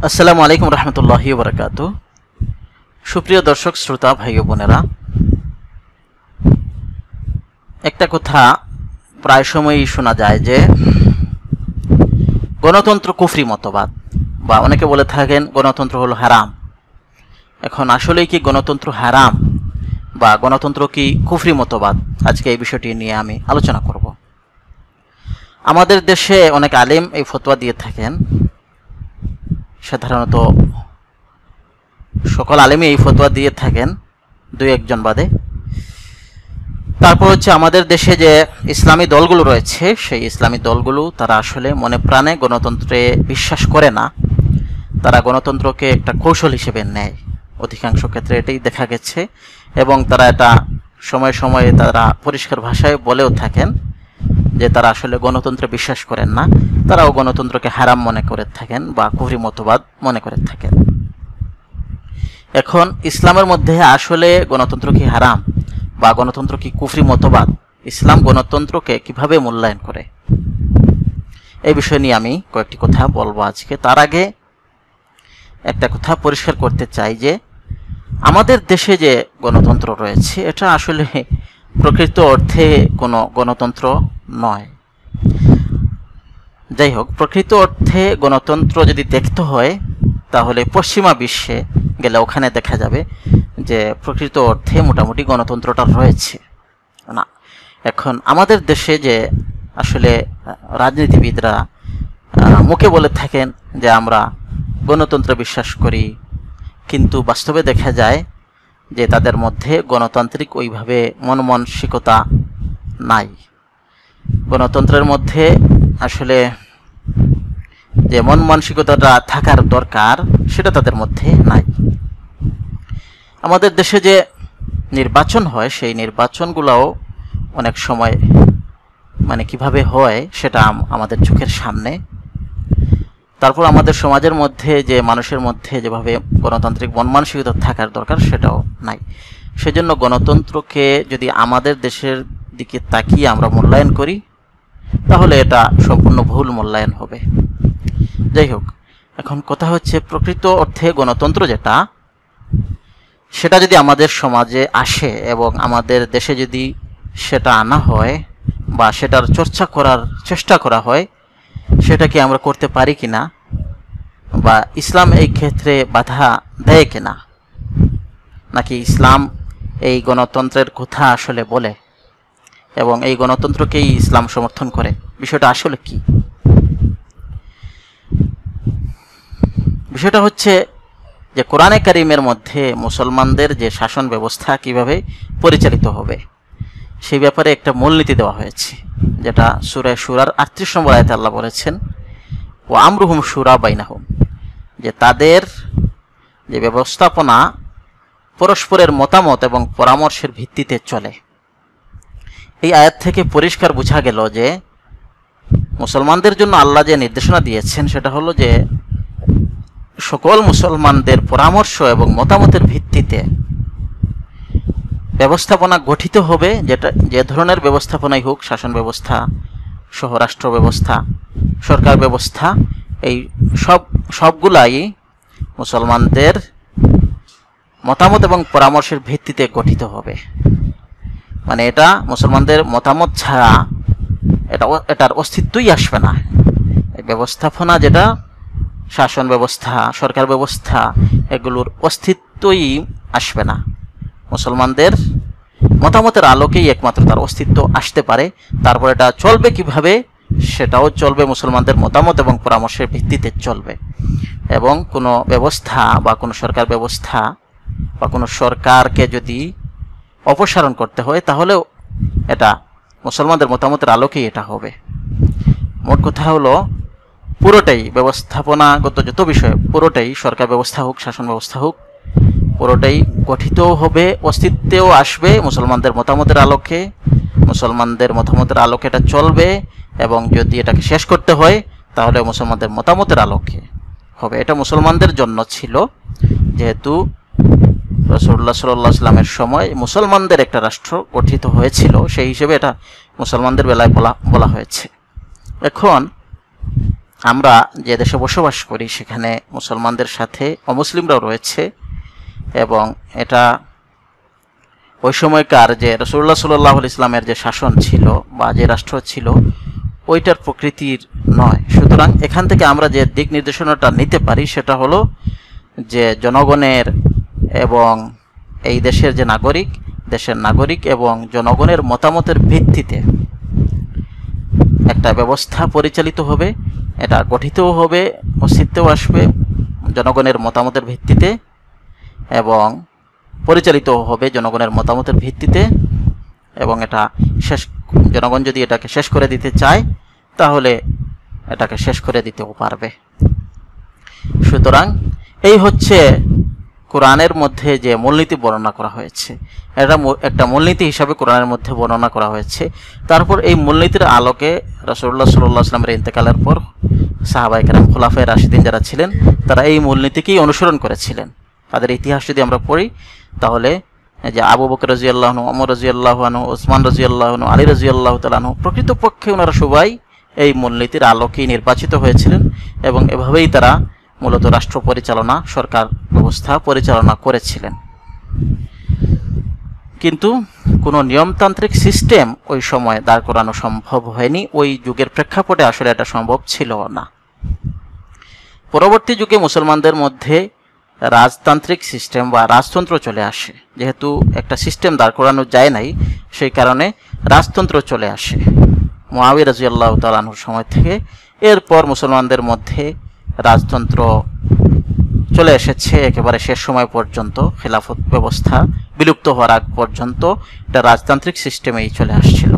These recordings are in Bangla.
আসসালামু আলাইকুম রহমতুল্লাহি ওয়া বারাকাতুহু। সুপ্রিয় দর্শক শ্রোতা ভাই ও বোনেরা, একটা কথা প্রায় সময়ই শোনা যায় যে গণতন্ত্র কুফরি মতবাদ, বা অনেকে বলে থাকেন গণতন্ত্র হলো হারাম। এখন আসলেই কি গণতন্ত্র হারাম বা গণতন্ত্র কি কুফরি মতবাদ? আজকে এই বিষয়টি নিয়ে আমি আলোচনা করব। আমাদের দেশে অনেক আলেম এই ফতোয়া দিয়ে থাকেন, সাধারণত সকল আলেমই এই ফতোয়া দিয়ে থাকেন, দুই একজন বাদে। তারপর হচ্ছে আমাদের দেশে যে ইসলামী দলগুলো রয়েছে, সেই ইসলামী দলগুলো তারা আসলে মনে প্রাণে গণতন্ত্রে বিশ্বাস করে না, তারা গণতন্ত্রকে একটা কৌশল হিসেবে নেয়। অধিকাংশ ক্ষেত্রে এটাই দেখা গেছে, এবং তারা এটা সময়ে সময়ে তারা পরিষ্কার ভাষায় বলেও থাকেন যে তারা আসলে গণতন্ত্রে বিশ্বাস করেন না, তারাও গণতন্ত্রকে হারাম মনে করে থাকেন বা কুফরি মতবাদ মনে করে থাকেন। এখন ইসলামের মধ্যে আসলে গণতন্ত্র কি হারাম বা গণতন্ত্র কি কুফরি মতবাদ, ইসলাম গণতন্ত্রকে কিভাবে মূল্যায়ন করে, এই বিষয় নিয়ে আমি কয়েকটি কথা বলবো আজকে। তার আগে একটা কথা পরিষ্কার করতে চাই যে আমাদের দেশে যে গণতন্ত্র রয়েছে এটা আসলে প্রকৃত অর্থে কোনো গণতন্ত্র নয়। যাই হোক, প্রকৃত অর্থে গণতন্ত্র যদি দেখতে হয় তাহলে পশ্চিমা বিশ্বে গেলে ওখানে দেখা যাবে যে প্রকৃত অর্থে মোটামুটি গণতন্ত্রটা রয়েছে না। এখন আমাদের দেশে যে আসলে রাজনীতিবিদরা মুখে বলে থাকেন যে আমরা গণতন্ত্রে বিশ্বাস করি, কিন্তু বাস্তবে দেখা যায় যে তাদের মধ্যে গণতান্ত্রিক ওইভাবে মন মানসিকতা নাই। গণতন্ত্রের মধ্যে আসলে যে মন মানসিকতাটা থাকার দরকার সেটা তাদের মধ্যে নাই। আমাদের দেশে যে নির্বাচন হয় সেই নির্বাচনগুলোও অনেক সময় কিভাবে হয় সেটা আমাদের চোখের সামনে। তারপর আমাদের সমাজের মধ্যে যে মানুষের মধ্যে যেভাবে গণতান্ত্রিক মন মানসিকতা থাকার দরকার সেটাও নাই। সেজন্য গণতন্ত্রকে যদি আমাদের দেশের দিকে তাকিয়ে আমরা মূল্যায়ন করি তাহলে এটা সম্পূর্ণ ভুল মূল্যায়ন হবে। যাই হোক, এখন কথা হচ্ছে প্রকৃত অর্থে গণতন্ত্র যেটা, সেটা যদি আমাদের সমাজে আসে এবং আমাদের দেশে যদি সেটা আনা হয় বা সেটার চর্চা করার চেষ্টা করা হয়, সেটা কি আমরা করতে পারি কিনা, বা ইসলাম এই ক্ষেত্রে বাধা দেয় কিনা, নাকি ইসলাম এই গণতন্ত্রের কথা আসলে বলে এবং এই গণতন্ত্রকেই ইসলাম সমর্থন করে, বিষয়টা আসলে কি? বিষয়টা হচ্ছে যে কোরআনে কারিমের মধ্যে মুসলমানদের যে শাসন ব্যবস্থা কিভাবে পরিচালিত হবে সেই ব্যাপারে একটা মূলনীতি দেওয়া হয়েছে, যেটা সূরা শুরার ৩৮ নম্বর আয়াতে আল্লাহ বলেছেন, ওয়া আমরুহুম শুরা বাইনাহুম, যে তাদের যে ব্যবস্থাপনা পরস্পরের মতামত এবং পরামর্শের ভিত্তিতে চলে। এই আয়াত থেকে পরিষ্কার বোঝা গেল যে মুসলমানদের জন্য আল্লাহ যে নির্দেশনা দিয়েছেন সেটা হলো যে সকল মুসলমানদের পরামর্শ এবং মতামতের ভিত্তিতে ব্যবস্থাপনা গঠিত হবে, যেটা যে ধরনের ব্যবস্থাপনাই হোক, শাসন ব্যবস্থা সহ রাষ্ট্র ব্যবস্থা, সরকার ব্যবস্থা, এই সবগুলাই মুসলমানদের মতামত এবং পরামর্শের ভিত্তিতে গঠিত হবে। এটা মুসলমানদের মতামত ছাড়া এটার অস্তিত্বই আসবে না। এই ব্যবস্থাপনা যেটা শাসন ব্যবস্থা, সরকার ব্যবস্থা, এগুলোর অস্তিত্বই আসবে না। মুসলমানদের মতামতের আলোকেই একমাত্র তার অস্তিত্ব আসতে পারে। তারপর এটা চলবে কিভাবে, সেটাও চলবে মুসলমানদের মতামত এবং পরামর্শের ভিত্তিতে চলবে। এবং কোনো ব্যবস্থা বা কোনো সরকার ব্যবস্থা বা কোনো সরকারকে যদি অপসারণ করতে হয় তাহলেও এটা মুসলমানদের মতামতের আলোকেই এটা হবে। মোট কথা হলো পুরোটাই ব্যবস্থাপনাগত যত বিষয়, পুরোটাই সরকার ব্যবস্থা হোক, শাসন ব্যবস্থা হোক, পুরোটাই গঠিত হবে, অস্তিত্বেও আসবে মুসলমানদের মতামতের আলোকে। মুসলমানদের মতামতের আলোকে এটা চলবে, এবং যদি এটাকে শেষ করতে হয় তাহলে মুসলমানদের মতামতের আলোকে হবে। এটা মুসলমানদের জন্য ছিল, যেহেতু রাসূলুল্লাহ সাল্লাল্লাহু আলাইহি ওয়াসাল্লামের সময় মুসলমানদের একটা রাষ্ট্র গঠিত হয়েছিল, সেই হিসেবে এটা মুসলমানদের বেলায় বলা হয়েছে। এখন আমরা যে দেশে বসবাস করি সেখানে মুসলমানদের সাথে অমুসলিমরাও রয়েছে, এবং এটা ওই সময়কার যে রাসূলুল্লাহ সাল্লাল্লাহু আলাইহি ইসলামের যে শাসন ছিল বা যে রাষ্ট্র ছিল ওইটার প্রকৃতির নয়। সুতরাং এখান থেকে আমরা যে দিক নির্দেশনাটা নিতে পারি সেটা হলো যে জনগণের এবং এই দেশের যে দেশের নাগরিক এবং জনগণের মতামতের ভিত্তিতে একটা ব্যবস্থা পরিচালিত হবে, এটা গঠিতও হবে, অস্তিত্বও আসবে জনগণের মতামতের ভিত্তিতে এবং পরিচালিত হবে জনগণের মতামতের ভিত্তিতে, এবং এটা জনগণ যদি এটাকে শেষ করে দিতে চায় তাহলে এটাকে শেষ করে দিতেও পারবে। সুতরাং এই হচ্ছে কোরআনের মধ্যে যে মূলনীতি বর্ণনা করা হয়েছে, এটা একটা মূলনীতি হিসাবে কোরআনের মধ্যে বর্ণনা করা হয়েছে। তারপর এই মূলনীতির আলোকে রাসূলুল্লাহ সাল্লাল্লাহু আলাইহি ওয়াসাল্লামের ইন্তেকালের পর সাহাবায়ে কেরাম খুলাফায়ে রাশিদিন যারা ছিলেন তারা এই মূলনীতিকেই অনুসরণ করেছিলেন। তাদের ইতিহাস যদি আমরা পড়ি তাহলে যে আবু বকর রাদিয়াল্লাহু আনহু, ওমর রাদিয়াল্লাহু আনহু, ওসমান রাদিয়াল্লাহু আনহু, আলী রাদিয়াল্লাহু তাআলা আনহু প্রকৃতপক্ষে ওনারা সবাই এই মূলনীতির আলোকেই নির্বাচিত হয়েছিলেন এবং এভাবেই তারা মূলত রাষ্ট্র পরিচালনা, সরকার ব্যবস্থা পরিচালনা করেছিলেন। কিন্তু কোনো নিয়মতান্ত্রিক সিস্টেম ওই সময় দাঁড় করানো সম্ভব হয়নি, ওই যুগের প্রেক্ষাপটে আসলে এটা সম্ভব ছিল না। পরবর্তী যুগে মুসলমানদের মধ্যে রাজতান্ত্রিক সিস্টেম বা রাজতন্ত্র চলে আসে। যেহেতু একটা সিস্টেম দাঁড় করানো যায় নাই সেই কারণে রাজতন্ত্র চলে আসে মুআবিয়া রাদিয়াল্লাহু তাআলা আনহুর সময় থেকে। এরপর মুসলমানদের মধ্যে রাজতন্ত্র চলে এসেছে একেবারে শেষ সময় পর্যন্ত, খেলাফত ব্যবস্থা বিলুপ্ত হওয়ার আগ পর্যন্ত এটা রাজতান্ত্রিক সিস্টেমেই চলে আসছিল।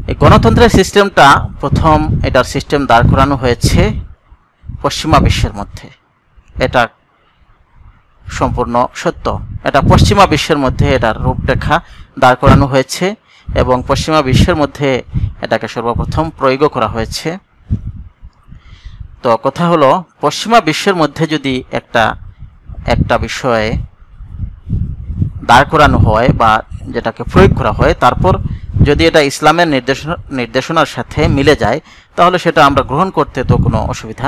এই গণতন্ত্রের সিস্টেমটা প্রথম এটার সিস্টেম দাঁড় করানো হয়েছে পশ্চিমা বিশ্বের মধ্যে। এটা সম্পূর্ণ সত্য, এটা পশ্চিমা বিশ্বের মধ্যে এটার রূপরেখা দাঁড় করানো হয়েছে এবং পশ্চিমা বিশ্বের মধ্যে এটাকে সর্বপ্রথম প্রয়োগ করা হয়েছে। তো কথা হলো, পশ্চিমা বিশ্বের মধ্যে যদি একটা বিষয়ে দাঁড় করানো হয় বা যেটাকে প্রয়োগ করা হয়, তারপর যদি এটা ইসলামের নির্দেশনার সাথে মিলে যায় তাহলে সেটা আমরা গ্রহণ করতে তো কোনো অসুবিধা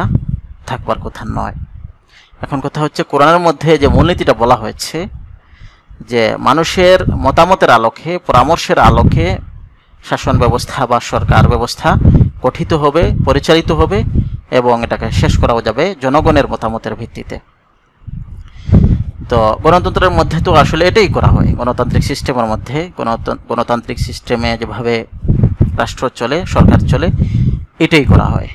থাকবার কথা নয়। এখন কথা হচ্ছে, কোরআনের মধ্যে যে মূলনীতিটা বলা হয়েছে যে মানুষের মতামতের আলোকে, পরামর্শের আলোকে শাসন ব্যবস্থা বা সরকার ব্যবস্থা গঠিত হবে, পরিচালিত হবে এবং এটাকে শেষ করাও যাবে জনগণের মতামতের ভিত্তিতে। তো গণতন্ত্রের মধ্যে তো আসলে এটাই করা হয়। গণতান্ত্রিক সিস্টেমের মধ্যে গণতান্ত্রিক সিস্টেমে যেভাবে রাষ্ট্র চলে, সরকার চলে, এটাই করা হয়।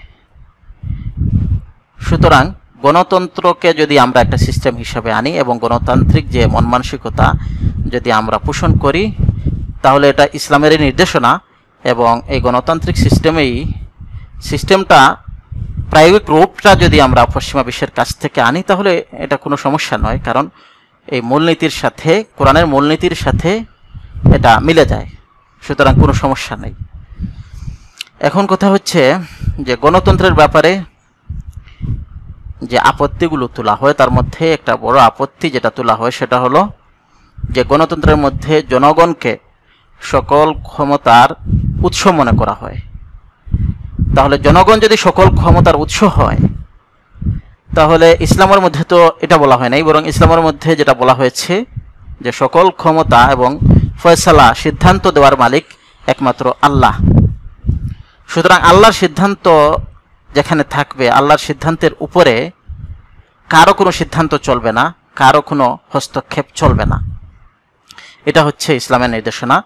সুতরাং গণতন্ত্রকে যদি আমরা একটা সিস্টেম হিসাবে আনি এবং গণতান্ত্রিক যে মন মানসিকতা যদি আমরা পোষণ করি তাহলে এটা ইসলামেরই নির্দেশনা এবং এই গণতান্ত্রিক সিস্টেমটা প্রায়োগিক রূপটা যদি আমরা পশ্চিমা বিশ্বের কাছ থেকে আনি তাহলে এটা কোনো সমস্যা নয়, কারণ এই মূলনীতির সাথে, কোরআনের মূলনীতির সাথে এটা মিলে যায়। সুতরাং কোনো সমস্যা নেই। এখন কথা হচ্ছে যে গণতন্ত্রের ব্যাপারে যে আপত্তিগুলো তোলা হয় তার মধ্যে একটা বড় আপত্তি যেটা তোলা হয় সেটা হলো যে গণতন্ত্রের মধ্যে জনগণকে সকল ক্ষমতার উৎস মনে করা হয়। তাহলে জনগণ যদি সকল ক্ষমতার উৎস হয় তাহলে ইসলামের মধ্যে তো এটা বলা হয় নাই, বরং ইসলামের মধ্যে যেটা বলা হয়েছে যে সকল ক্ষমতা এবং ফয়সালা, সিদ্ধান্ত দেওয়ার মালিক একমাত্র আল্লাহ। সুতরাং আল্লাহর সিদ্ধান্ত যেখানে থাকবে, আল্লাহর সিদ্ধান্তের উপরে কারো কোনো সিদ্ধান্ত চলবে না, কারো কোনো হস্তক্ষেপ চলবে না। এটা হচ্ছে ইসলামের নির্দেশনা।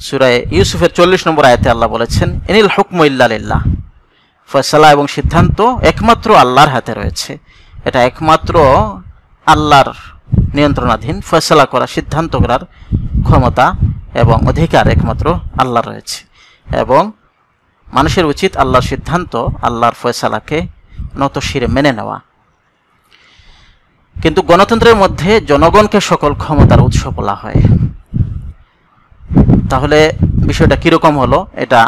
সূরা ইউসুফের 40 নম্বর আয়াতে আল্লাহ বলেছেন, ইনিল হুকমু ইল্লা লিল্লাহ, ফয়সালা এবং সিদ্ধান্ত একমাত্র আল্লাহর হাতে রয়েছে। এটা একমাত্র আল্লাহর নিয়ন্ত্রণাধীন। ফয়সালা করা, সিদ্ধান্ত করার ক্ষমতা এবং অধিকার একমাত্র আল্লাহর রয়েছে এবং মানুষের উচিত আল্লাহর সিদ্ধান্ত, আল্লাহর ফয়সালাকে নতশিরে মেনে নেওয়া। কিন্তু গণতন্ত্রের মধ্যে জনগণকে সকল ক্ষমতার উৎস বলা হয়। তাহলে বিষয়টা কিরকম হলো? এটা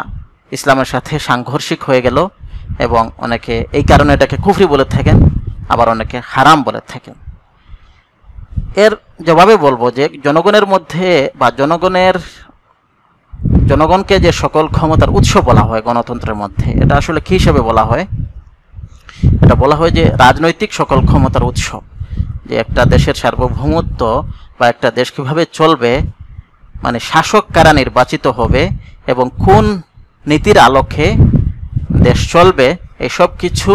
ইসলামের সাথে সাংঘর্ষিক হয়ে গেল এবং অনেকে এই কারণে এটাকে কুফরি বলে থাকেন, আবার অনেকে হারাম বলে থাকেন। এর জবাবে বলবো যে জনগণের মধ্যে বা জনগণের জনগণকে যে সকল ক্ষমতার উৎস বলা হয় গণতন্ত্রের মধ্যে, এটা আসলে কী হিসেবে বলা হয়? এটা বলা হয় যে রাজনৈতিক সকল ক্ষমতার উৎস, যে একটা দেশের সার্বভৌমত্ব বা একটা দেশ কীভাবে চলবে, মানে শাসক কারা নির্বাচিত হবে এবং কোন নীতির আলোকে দেশ চলবে, এসব কিছু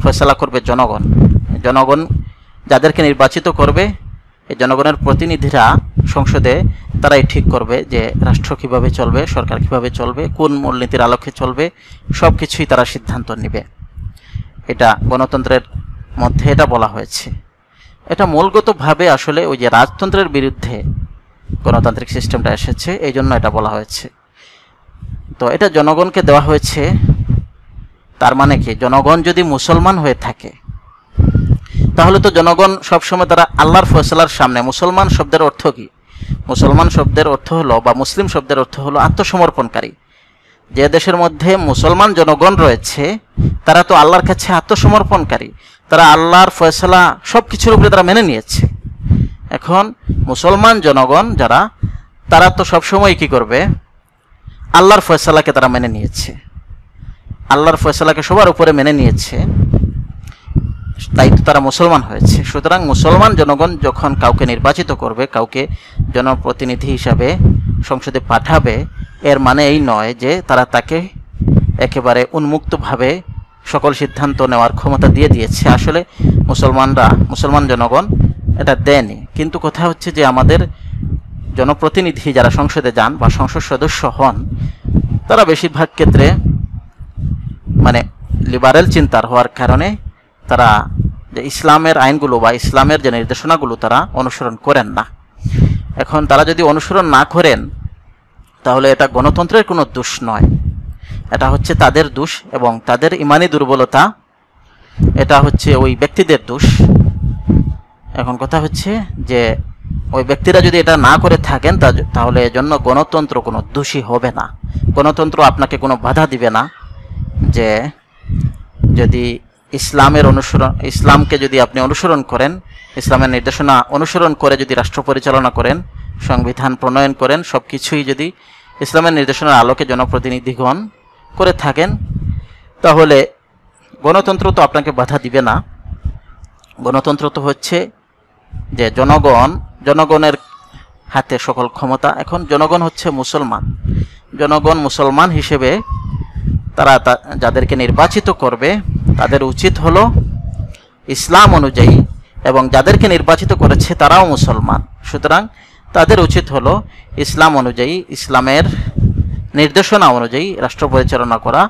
ফয়সালা করবে জনগণ। জনগণ যাদেরকে নির্বাচিত করবে, এই জনগণের প্রতিনিধিরা সংসদে তারাই ঠিক করবে যে রাষ্ট্র কিভাবে চলবে, সরকার কিভাবে চলবে, কোন মূলনীতির আলোকে চলবে, সব কিছুই তারা সিদ্ধান্ত নেবে। এটা গণতন্ত্রের মধ্যে এটা বলা হয়েছে। এটা মূলগতভাবে আসলে ওই যে রাজতন্ত্রের বিরুদ্ধে গণতান্ত্রিক সিস্টেমটা এসেছে, এই জন্য এটা বলা হয়েছে। তো এটা জনগণকে দেওয়া হয়েছে। তার মানে কি, জনগণ যদি মুসলমান হয়ে থাকে তাহলে তো জনগণ সবসময় তারা আল্লাহর ফয়সালার সামনে, মুসলমান শব্দের অর্থ কি? মুসলমান শব্দের অর্থ হলো, বা মুসলিম শব্দের অর্থ হলো আত্মসমর্পণকারী। যে দেশের মধ্যে মুসলমান জনগণ রয়েছে তারা তো আল্লাহর কাছে আত্মসমর্পণকারী, তারা আল্লাহর ফয়সালা সব কিছুর উপরে তারা মেনে নিয়েছে। এখন মুসলমান জনগণ যারা, তারা তো সবসময় কি করবে? আল্লাহর ফয়সালাকে তারা মেনে নিয়েছে, আল্লাহর ফয়সালাকে সবার উপরে মেনে নিয়েছে, তাই তো তারা মুসলমান হয়েছে। সুতরাং মুসলমান জনগণ যখন কাউকে নির্বাচিত করবে, কাউকে জনপ্রতিনিধি হিসাবে সংসদে পাঠাবে, এর মানে এই নয় যে তারা তাকে একেবারে উন্মুক্তভাবে সকল সিদ্ধান্ত নেওয়ার ক্ষমতা দিয়ে দিয়েছে। আসলে মুসলমান জনগণ এটা দেয়নি। কিন্তু কথা হচ্ছে যে আমাদের জনপ্রতিনিধি যারা সংসদে যান বা সংসদ সদস্য হন, তারা বেশিরভাগ ক্ষেত্রে মানে লিবারেল চিন্তার হওয়ার কারণে তারা যে ইসলামের আইনগুলো বা ইসলামের যে নির্দেশনাগুলো তারা অনুসরণ করেন না। এখন তারা যদি অনুসরণ না করেন তাহলে এটা গণতন্ত্রের কোনো দোষ নয়, এটা হচ্ছে তাদের দোষ এবং তাদের ইমানি দুর্বলতা, এটা হচ্ছে ওই ব্যক্তিদের দোষ। এখন কথা হচ্ছে যে ওই ব্যক্তিরা যদি এটা না করে থাকেন তাহলে এজন্য গণতন্ত্র কোনো দোষী হবে না। গণতন্ত্র আপনাকে কোনো বাধা দিবে না যে যদি ইসলামকে যদি আপনি অনুসরণ করেন, ইসলামের নির্দেশনা অনুসরণ করে যদি রাষ্ট্র পরিচালনা করেন, সংবিধান প্রণয়ন করেন, সব কিছুই যদি ইসলামের নির্দেশনার আলোকে জনপ্রতিনিধিগণ করে থাকেন, তাহলে গণতন্ত্র তো আপনাকে বাধা দিবে না। গণতন্ত্র তো হচ্ছে যে জনগণের হাতে সকল ক্ষমতা। এখন জনগণ হচ্ছে মুসলমান, জনগণ মুসলমান হিসেবে তারা যাদেরকে নির্বাচিত করবে তাদের উচিত হলো ইসলাম অনুযায়ী, এবং যাদেরকে নির্বাচিত করেছে তারাও মুসলমান, সুতরাং তাদের উচিত হলো ইসলাম অনুযায়ী, ইসলামের নির্দেশনা অনুযায়ী রাষ্ট্র পরিচালনা করা।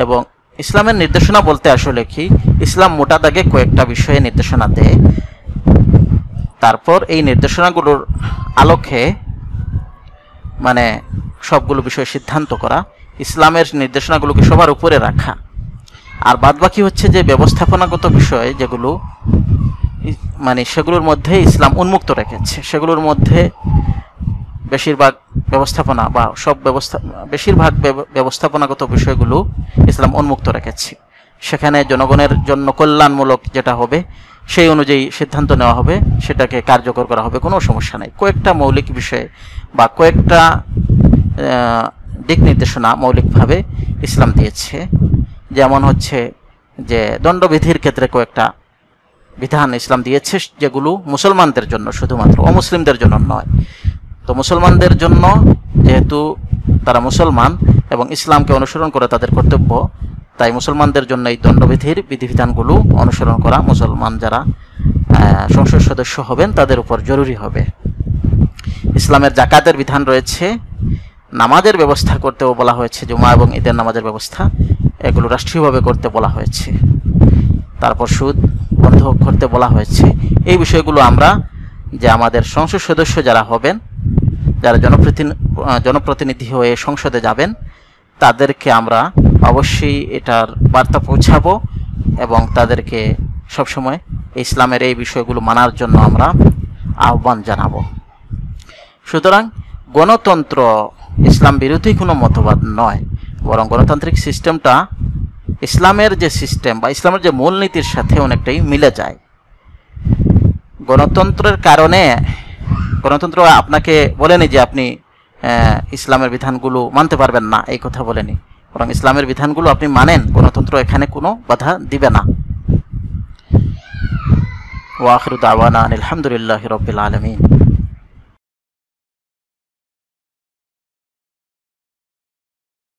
এবং ইসলামের নির্দেশনা বলতে আসলে কি, ইসলাম মোটা দাগে কয়েকটা বিষয়ে নির্দেশনা দেয়, তারপর এই নির্দেশনাগুলোর আলোকে মানে সবগুলো বিষয়ে সিদ্ধান্ত করা, ইসলামের নির্দেশনাগুলোকে সবার উপরে রাখা। আর বাদবাকি হচ্ছে যে ব্যবস্থাপনাগত বিষয় যেগুলো, মানে সেগুলোর মধ্যে ইসলাম উন্মুক্ত রেখেছে, সেগুলোর মধ্যে বেশিরভাগ ব্যবস্থাপনাগত বিষয়গুলো ইসলাম উন্মুক্ত রেখেছে। সেখানে জনগণের জন্য কল্যাণমূলক যেটা হবে সেই অনুযায়ী সিদ্ধান্ত নেওয়া হবে, সেটাকে কার্যকর করা হবে, কোনো সমস্যা নেই। কয়েকটা মৌলিক বিষয়ে বা কয়েকটা দিক নির্দেশনা মৌলিকভাবে ইসলাম দিয়েছে। যেমন হচ্ছে যে দণ্ডবিধির ক্ষেত্রে কয়েকটা বিধান ইসলাম দিয়েছে, যেগুলো মুসলমানদের জন্য শুধুমাত্র, অমুসলিমদের জন্য নয়। তো মুসলমানদের জন্য, যেহেতু তারা মুসলমান এবং ইসলামকে অনুসরণ করে তাদের কর্তব্য, তাই মুসলমানদের জন্য এই দণ্ডবিধির বিধিবিধানগুলো অনুসরণ করা মুসলমান যারা সংসদ সদস্য হবেন তাদের উপর জরুরি হবে। ইসলামের জাকাতের বিধান রয়েছে, নামাজের ব্যবস্থা করতেও বলা হয়েছে, জুমা এবং ঈদের নামাজের ব্যবস্থা, এগুলো রাষ্ট্রীয়ভাবে করতে বলা হয়েছে। তারপর সুদ বন্ধ করতে বলা হয়েছে। এই বিষয়গুলো আমরা যে আমাদের সংসদ সদস্য যারা হবেন, যারা জনপ্রতিনিধি হয়ে সংসদে যাবেন, তাদেরকে আমরা অবশ্যই এটার বার্তা পৌঁছাবো এবং তাদেরকে সবসময় ইসলামের এই বিষয়গুলো মানার জন্য আমরা আহ্বান জানাবো। সুতরাং গণতন্ত্র ইসলাম বিরোধী কোনো মতবাদ নয়, বরং গণতান্ত্রিক সিস্টেমটা ইসলামের যে সিস্টেম বা ইসলামের যে মূলনীতির সাথে অনেকটাই মিলে যায়। গণতন্ত্রের কারণে, গণতন্ত্র আপনাকে বলেনি যে আপনি ইসলামের বিধানগুলো মানতে পারবেন না, এই কথা বলেনি, বরং ইসলামের বিধানগুলো আপনি মানেন, গণতন্ত্র এখানে কোনো বাধা দিবে না। ওয়া আখিরু দাওয়ানা আনিল হামদুলিল্লাহি রাব্বিল আলামিন।